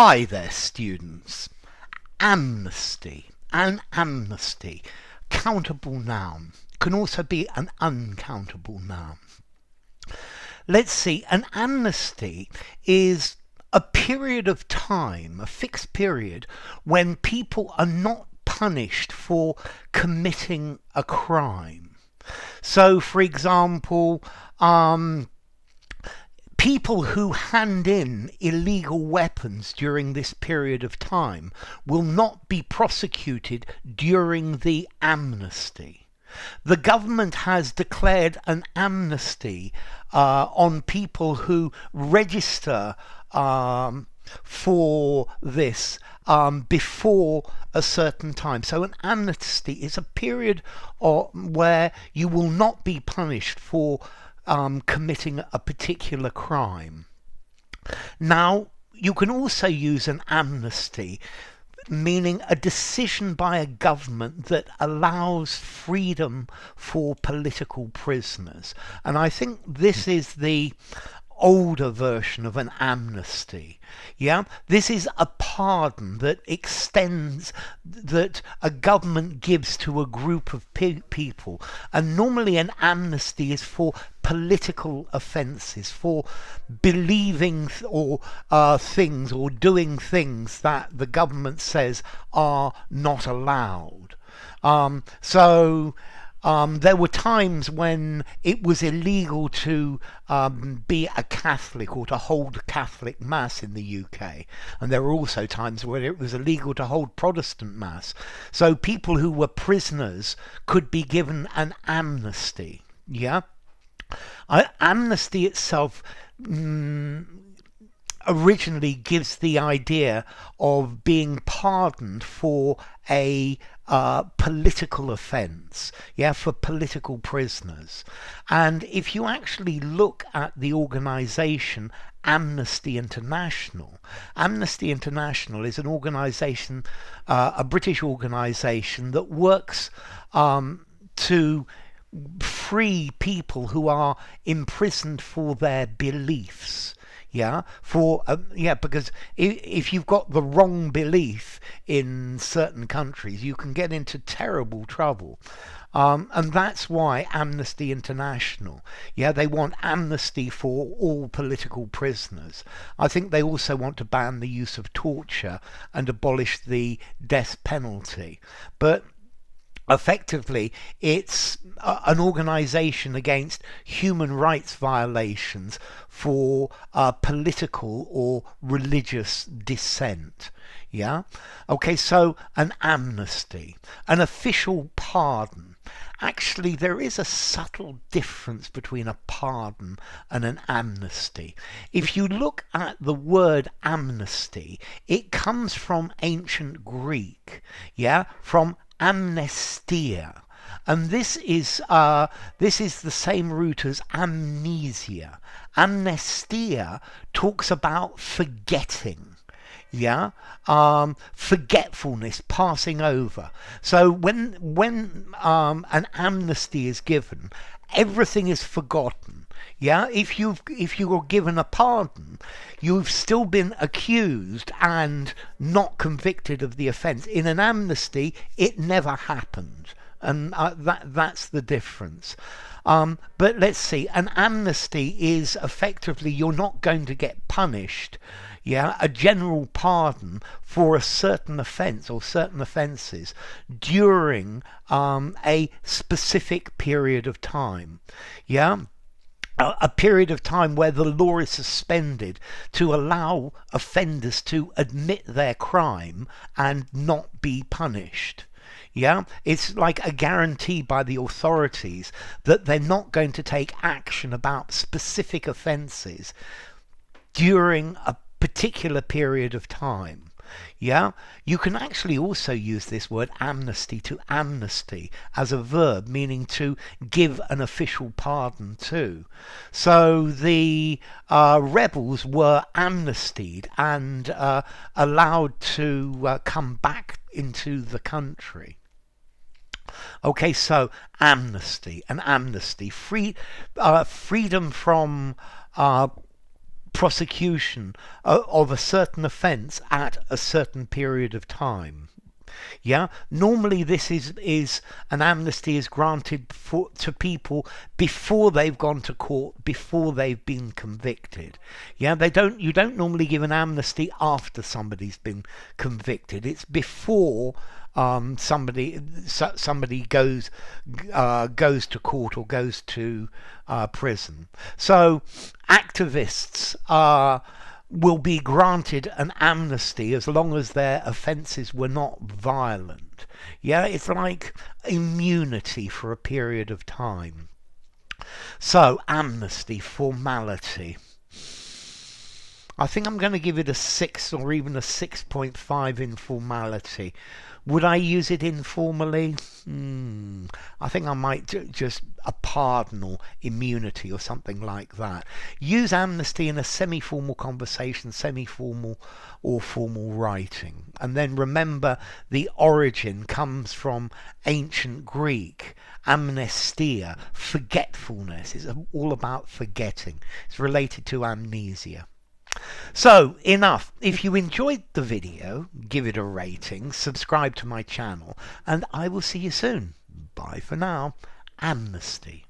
Hi there, students. Amnesty. An amnesty. Countable noun. Can also be an uncountable noun. Let's see. An amnesty is a period of time, a fixed period, when people are not punished for committing a crime. So, for example, people who hand in illegal weapons during this period of time will not be prosecuted during the amnesty. The government has declared an amnesty on people who register for this before a certain time. So an amnesty is a period where you will not be punished for committing a particular crime. Now, you can also use an amnesty, meaning a decision by a government that allows freedom for political prisoners. And I think this is the older version of an amnesty. Yeah, this is a pardon that extends, that a government gives to a group of people, and normally an amnesty is for political offences, for believing or things or doing things that the government says are not allowed. There were times when it was illegal to be a Catholic or to hold Catholic Mass in the UK. And there were also times where it was illegal to hold Protestant Mass. So people who were prisoners could be given an amnesty. Yeah? Amnesty itself originally gives the idea of being pardoned for a political offence, for political prisoners. And if you actually look at the organisation Amnesty International is an organisation, a British organisation that works to free people who are imprisoned for their beliefs. Because if you've got the wrong belief in certain countries, you can get into terrible trouble. And that's why Amnesty International, they want amnesty for all political prisoners. I think they also want to ban the use of torture and abolish the death penalty. But effectively, it's an organisation against human rights violations for political or religious dissent. Okay, so an amnesty, an official pardon. Actually, there is a subtle difference between a pardon and an amnesty. If you look at the word amnesty, it comes from ancient Greek, from amnestia, and this is the same root as amnesia. Amnestia talks about forgetting, forgetfulness, passing over. So when an amnesty is given, everything is forgotten. If you're given a pardon, you've still been accused and not convicted of the offence. In an amnesty, it never happened, and that's the difference. But let's see, an amnesty is effectively you're not going to get punished. A general pardon for a certain offence or certain offences during a specific period of time. A period of time where the law is suspended to allow offenders to admit their crime and not be punished. It's like a guarantee by the authorities that they're not going to take action about specific offences during a particular period of time. You can actually also use this word amnesty to amnesty as a verb, meaning to give an official pardon to. So the rebels were amnestied and allowed to come back into the country. Okay, so amnesty, freedom from prosecution of a certain offence at a certain period of time. Yeah, normally this is an amnesty is granted to people before they've gone to court, before they've been convicted. Yeah, you don't normally give an amnesty after somebody's been convicted. It's before somebody goes to court or goes to prison. So activists will be granted an amnesty as long as their offences were not violent. Yeah, it's like immunity for a period of time. So, amnesty, formality. I think I'm going to give it a 6 or even a 6.5 in formality. Would I use it informally? I think I might just a pardon or immunity or something like that. Use amnesty in a semi-formal conversation, semi-formal or formal writing. And then remember the origin comes from ancient Greek. Amnestia, forgetfulness. It's all about forgetting. It's related to amnesia. So, enough. If you enjoyed the video, give it a rating, subscribe to my channel, and I will see you soon. Bye for now. Amnesty.